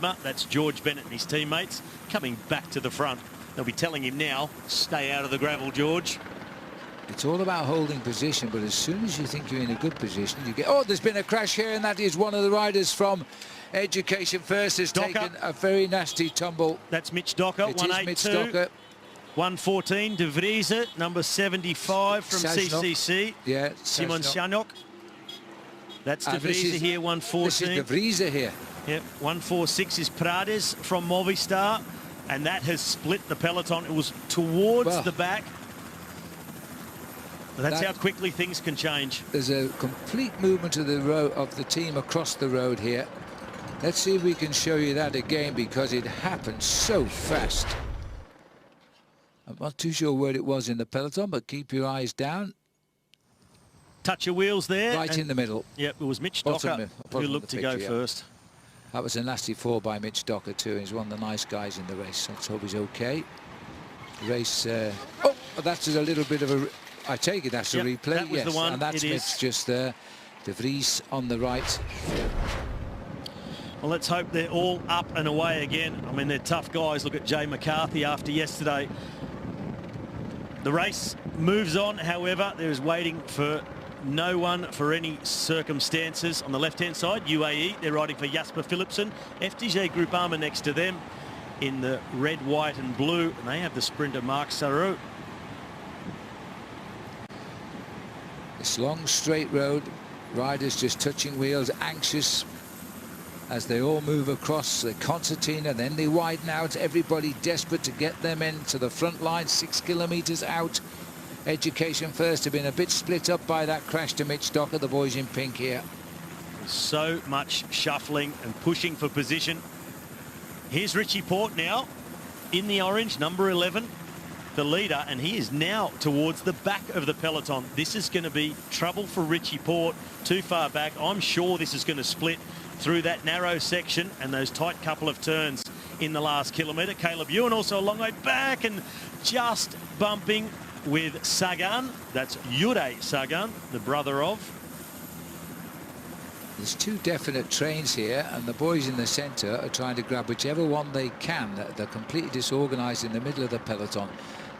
That's George Bennett and his teammates coming back to the front. They'll be telling him now, stay out of the gravel, George. It's all about holding position, but as soon as you think you're in a good position, you get... Oh, there's been a crash here, and that is one of the riders from Education First has taken a very nasty tumble. That's Mitch Docker, 182. Mitch Docker. 114, De Vries, number 75 from CCC. Yeah, Simon Shanok. That's De Vries here, 114. This is De Vries here. Yep, 146 is Prades from Movistar, and that has split the peloton. It was towards the back. That's how quickly things can change. There's a complete movement of the team across the road here. Let's see if we can show you that again, because it happened so fast. I'm not too sure where it was in the peloton, but keep your eyes down. Touch of wheels there. Right in the middle. Yep, it was Mitch Docker who looked to go first. That was a nasty fall by Mitch Docker too. He's one of the nice guys in the race. Let's hope he's okay. Race. Oh, that's a little bit of a... I take it that's a replay. That was the one. And that's Mitch just there. De Vries on the right. Well, let's hope they're all up and away again. I mean, they're tough guys. Look at Jay McCarthy after yesterday. The race moves on, however, there is waiting for no one for any circumstances. On the left-hand side, UAE, they're riding for Jasper Philipsen. FDJ Groupama next to them in the red, white and blue. And they have the sprinter Marc Sarraut. This long straight road, riders just touching wheels, anxious as they all move across the concertina, then they widen out, everybody desperate to get them into the front line, 6 kilometers out. Education First have been a bit split up by that crash to Mitch Docker, the boys in pink here. So much shuffling and pushing for position. Here's Richie Porte now in the orange, number 11. The leader, and he is now towards the back of the peloton. This is going to be trouble for Richie Porte, too far back. I'm sure this is going to split through that narrow section and those tight couple of turns in the last kilometre. Caleb Ewan also a long way back and just bumping with Sagan. That's Jure Sagan, the brother of. There's two definite trains here, and the boys in the centre are trying to grab whichever one they can. They're completely disorganised in the middle of the peloton.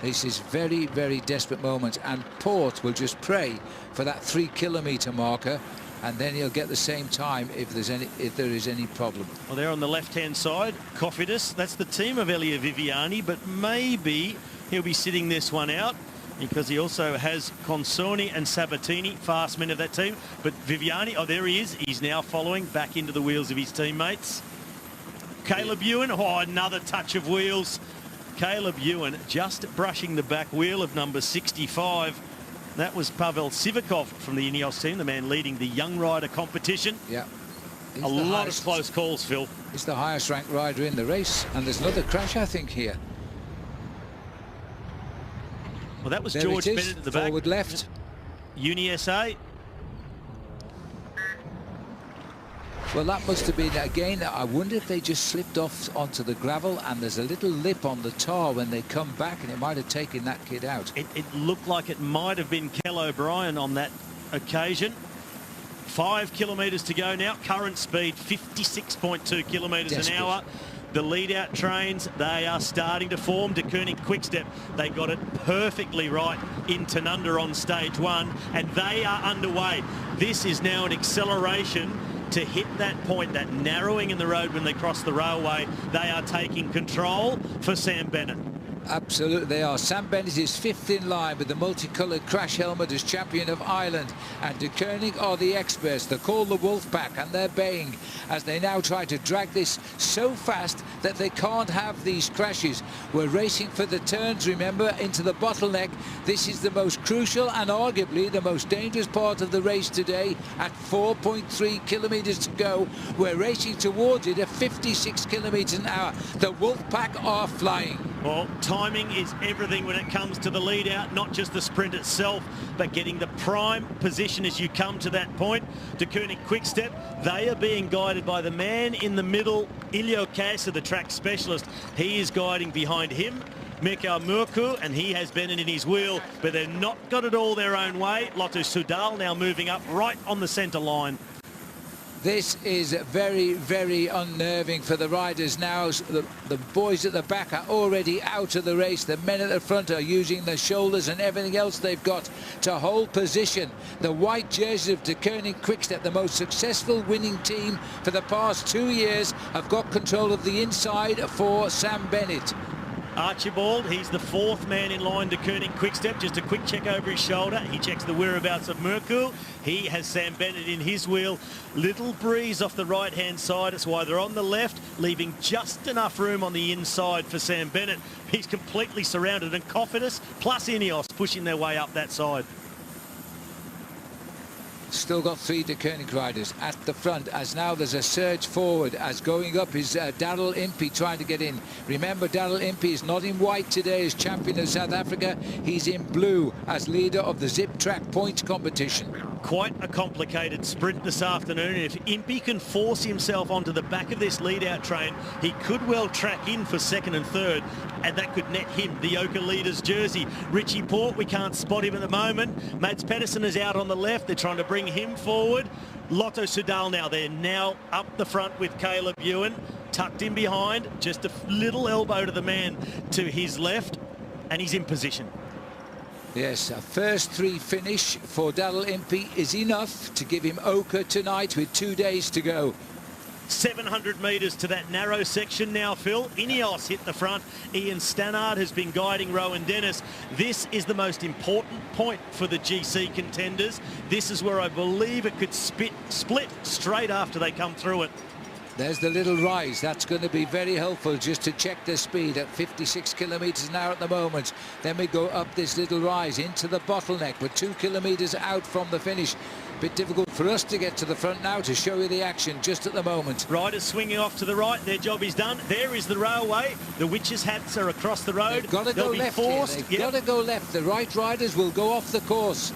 This is very, very desperate moment, and Porte will just pray for that 3 kilometre marker, and then he'll get the same time if there is any problem. Well, they're on the left-hand side. Cofidis, that's the team of Elia Viviani, but maybe he'll be sitting this one out, because he also has Consoni and Sabatini, fast men of that team. But Viviani, oh, there he is. He's now following back into the wheels of his teammates. Caleb Ewan, oh, another touch of wheels. Caleb Ewan just brushing the back wheel of number 65. That was Pavel Sivakov from the Ineos team, the man leading the young rider competition. Yeah. A lot of close calls, Phil. He's the highest ranked rider in the race. And there's another crash, I think, here. Well, that was George Bennett at the back. Forward left. Uni SA. Well, that must have been, again, I wonder if they just slipped off onto the gravel, and there's a little lip on the tar when they come back, and it might have taken that kid out. It looked like it might have been Kell O'Brien on that occasion. 5 kilometres to go now. Current speed, 56.2 kilometres an hour. The lead-out trains, they are starting to form. De Koning Quickstep, they got it perfectly right in Tanunda on stage 1, and they are underway. This is now an acceleration to hit that point, that narrowing in the road when they cross the railway. They are taking control for Sam Bennett. Absolutely, they are. Sam Bennett is 5th in line with the multicoloured crash helmet as champion of Ireland. And De Koning are the experts. They're called the Wolf Pack, and they're baying as they now try to drag this so fast that they can't have these crashes. We're racing for the turns, remember, into the bottleneck. This is the most crucial and arguably the most dangerous part of the race today. At 4.3 kilometres to go, we're racing towards it at 56 kilometres an hour. The Wolf Pack are flying. Well, timing is everything when it comes to the lead out, not just the sprint itself, but getting the prime position as you come to that point. De Koning Quickstep, they are being guided by the man in the middle, Ilio Kasa, the track specialist. He is guiding behind him, Mikael Murku, and he has Bennett in his wheel, but they're not got it all their own way. Lotto Soudal now moving up right on the centre line. This is very, very unnerving for the riders now. The boys at the back are already out of the race. The men at the front are using their shoulders and everything else they've got to hold position. The white jerseys of De Koning Quickstep, the most successful winning team for the past 2 years, have got control of the inside for Sam Bennett. Archibald, he's the fourth man in line to Koning Quickstep. Just a quick check over his shoulder. He checks the whereabouts of Merkel. He has Sam Bennett in his wheel. Little breeze off the right-hand side. It's why they're on the left, leaving just enough room on the inside for Sam Bennett. He's completely surrounded, and Cofidis plus Ineos pushing their way up that side. Still got 3 De Koning riders at the front, as now there's a surge forward. As going up is Daryl Impey trying to get in. Remember, Daryl Impey is not in white today as champion of South Africa. He's in blue as leader of the Zip Track points competition. Quite a complicated sprint this afternoon. If Impey can force himself onto the back of this lead-out train, he could well track in for second and third, and that could net him the Oka leader's jersey. Richie Porte, we can't spot him at the moment. Mads Pedersen is out on the left. They're trying to bring him forward. Lotto Soudal now. They're now up the front with Caleb Ewan, tucked in behind. Just a little elbow to the man to his left, and he's in position. Yes, a first 3 finish for Daryl Impey is enough to give him Oka tonight with 2 days to go. 700 metres to that narrow section now, Phil. Ineos hit the front. Ian Stannard has been guiding Rowan Dennis. This is the most important point for the GC contenders. This is where I believe it could split straight after they come through it. There's the little rise. That's going to be very helpful just to check the speed at 56 kilometres an hour at the moment. Then we go up this little rise into the bottleneck. We're 2 kilometres out from the finish. Bit difficult for us to get to the front now to show you the action just at the moment. Riders swinging off to the right. Their job is done. There is the railway. The witches' hats are across the road. They've got to go left here. They've got to go left. The right riders will go off the course.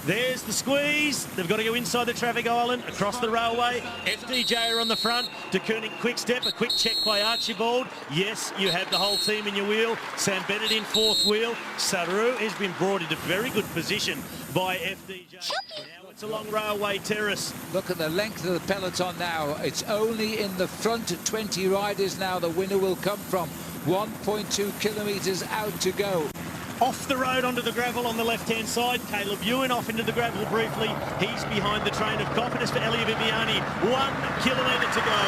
There's the squeeze. They've got to go inside the traffic island, across the railway. FDJ are on the front. De Koning Quickstep, a quick check by Archibald. Yes, you have the whole team in your wheel. Sam Bennett in fourth wheel. Saru has been brought into very good position by FDJ. Now it's along Railway Terrace. Look at the length of the peloton now. It's only in the front 20 riders now the winner will come from. 1.2 kilometres out to go. Off the road onto the gravel on the left-hand side. Caleb Ewan off into the gravel briefly. He's behind the train of confidence for Elia Viviani. 1 kilometre to go.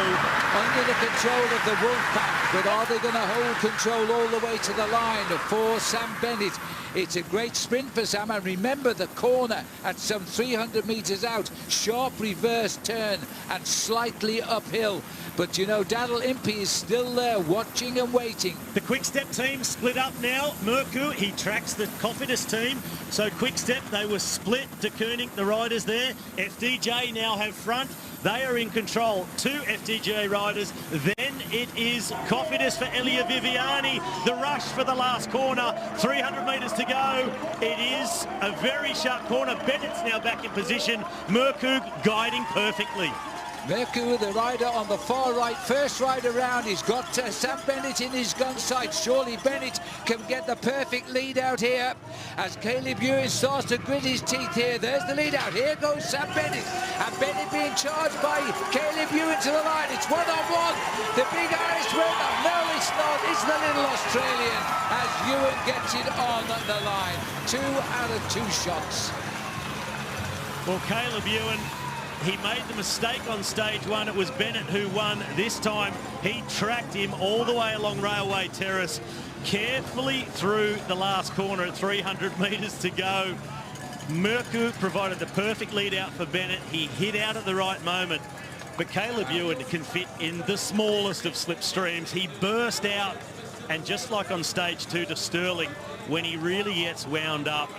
Under the control of the Wolfpack, but are they going to hold control all the way to the line for Sam Bennett? It's a great sprint for Sam, and remember the corner at some 300 metres out. Sharp reverse turn and slightly uphill. But, you know, Daryl Impey is still there, watching and waiting. The Quickstep team split up now. Merku, he tracks the Cofidis team. So Quickstep, they were split. De Koning, the riders there. FDJ now have front. They are in control. 2 FDJ riders. Then it is Cofidis for Elia Viviani. The rush for the last corner. 300 metres to go. It is a very sharp corner. Bennett's now back in position. Merku guiding perfectly. Merku, the rider on the far right, first ride around. He's got Sam Bennett in his gun sight. Surely Bennett can get the perfect lead out here as Caleb Ewan starts to grit his teeth here. There's the lead out. Here goes Sam Bennett. And Bennett being charged by Caleb Ewan to the line. It's one-on-one. The big Irishman. No, it's not. It's the little Australian as Ewan gets it on the line. 2 out of 2 shots. Well, Caleb Ewan, he made the mistake on stage 1. It was Bennett who won. This time, he tracked him all the way along Railway Terrace, carefully through the last corner at 300 metres to go. Merku provided the perfect lead out for Bennett. He hit out at the right moment. But Caleb Ewan can fit in the smallest of slipstreams. He burst out, and just like on stage 2 to Sterling, when he really gets wound up,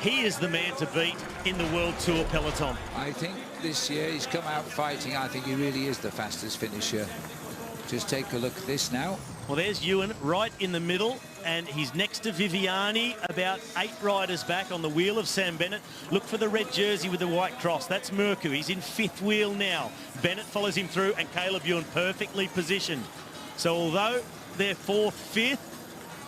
he is the man to beat in the World Tour peloton. I think this year he's come out fighting. I think he really is the fastest finisher. Just take a look at this now. Well, there's Ewan right in the middle, and he's next to Viviani, about 8 riders back on the wheel of Sam Bennett. Look for the red jersey with the white cross. That's Merku. He's in 5th wheel now. Bennett follows him through, and Caleb Ewan perfectly positioned. So although they're 4th, 5th,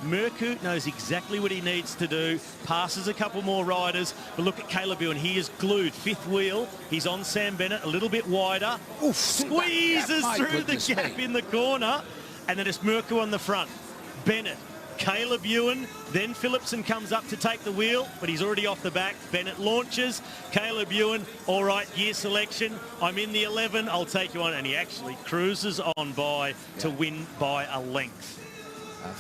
Merku knows exactly what he needs to do, passes a couple more riders, but look at Caleb Ewan. He is glued, fifth wheel. He's on Sam Bennett, a little bit wider. Oof, squeezes through the gap in the corner, and then it's Merku on the front. Bennett, Caleb Ewan, then Philipsen comes up to take the wheel, but he's already off the back. Bennett launches. Caleb Ewan, all right, gear selection. I'm in the 11, I'll take you on. And he actually cruises on by to win by a length.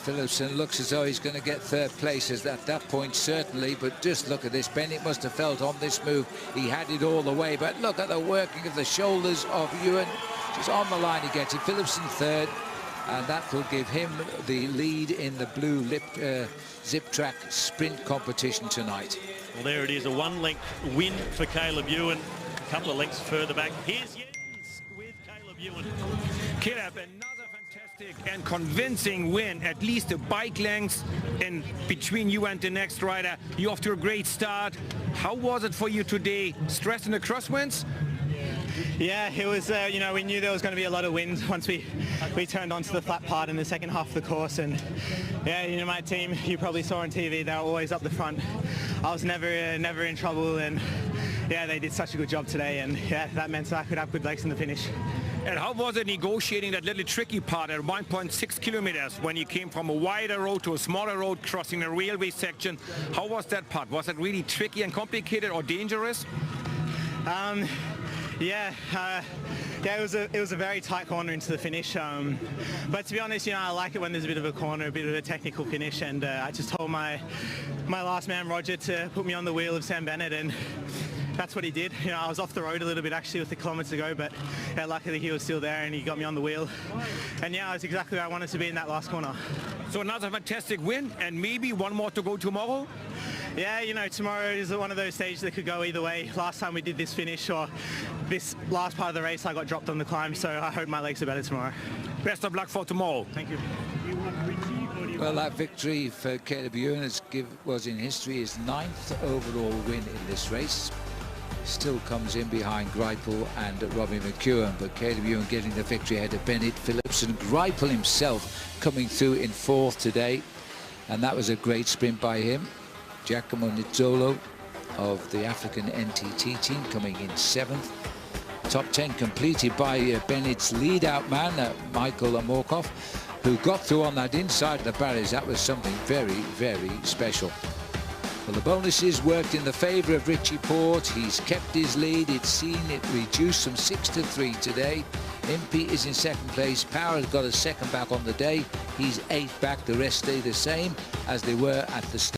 Philipsen looks as though he's going to get third place at that point, certainly. But just look at this. Bennett must have felt on this move he had it all the way. But look at the working of the shoulders of Ewan. Just on the line he gets it. Philipsen third. And that will give him the lead in the blue zip track sprint competition tonight. Well, there it is, a one-length win for Caleb Ewan. A couple of lengths further back. Here's Jens with Caleb Ewan. Caleb, another fantastic and convincing win, at least a bike length in between you and the next rider. You're off to a great start. How was it for you today? Stress in the crosswinds? Yeah, it was, you know, we knew there was going to be a lot of wind once we turned onto the flat part in the second half of the course. And yeah, you know, my team, you probably saw on TV, they were always up the front. I was never in trouble, and yeah, they did such a good job today. And yeah, that meant I could have good legs in the finish. And how was it negotiating that little tricky part at 1.6 kilometers when you came from a wider road to a smaller road crossing a railway section? How was that part? Was it really tricky and complicated or dangerous? Yeah, it was a very tight corner into the finish. But to be honest, you know, I like it when there's a bit of a corner, a bit of a technical finish. And I just told my last man, Roger, to put me on the wheel of Sam Bennett, and that's what he did. You know, I was off the road a little bit actually with the kilometres to go, but yeah, luckily he was still there and he got me on the wheel. And yeah, that's exactly where I wanted to be in that last corner. So another fantastic win, and maybe one more to go tomorrow? Yeah, you know, tomorrow is one of those stages that could go either way. Last time we did this finish, or this last part of the race, I got dropped on the climb, so I hope my legs are better tomorrow. Best of luck for tomorrow. Thank you. Well, that victory for Caleb Ewan was in history his 9th overall win in this race. Still comes in behind Greipel and Robbie McEwen, but Caleb Ewan getting the victory ahead of Bennett, Philipsen. Greipel himself coming through in 4th today, and that was a great sprint by him. Giacomo Nizzolo of the African NTT team coming in 7th. Top 10 completed by Bennett's lead-out man, Michael Morkov, who got through on that inside of the barriers. That was something very, very special. Well, the bonuses worked in the favour of Richie Porte. He's kept his lead. It's seen it reduced from 6 to 3 today. Impey is in 2nd place. Power has got a 2nd back on the day. He's 8th back. The rest stay the same as they were at the start.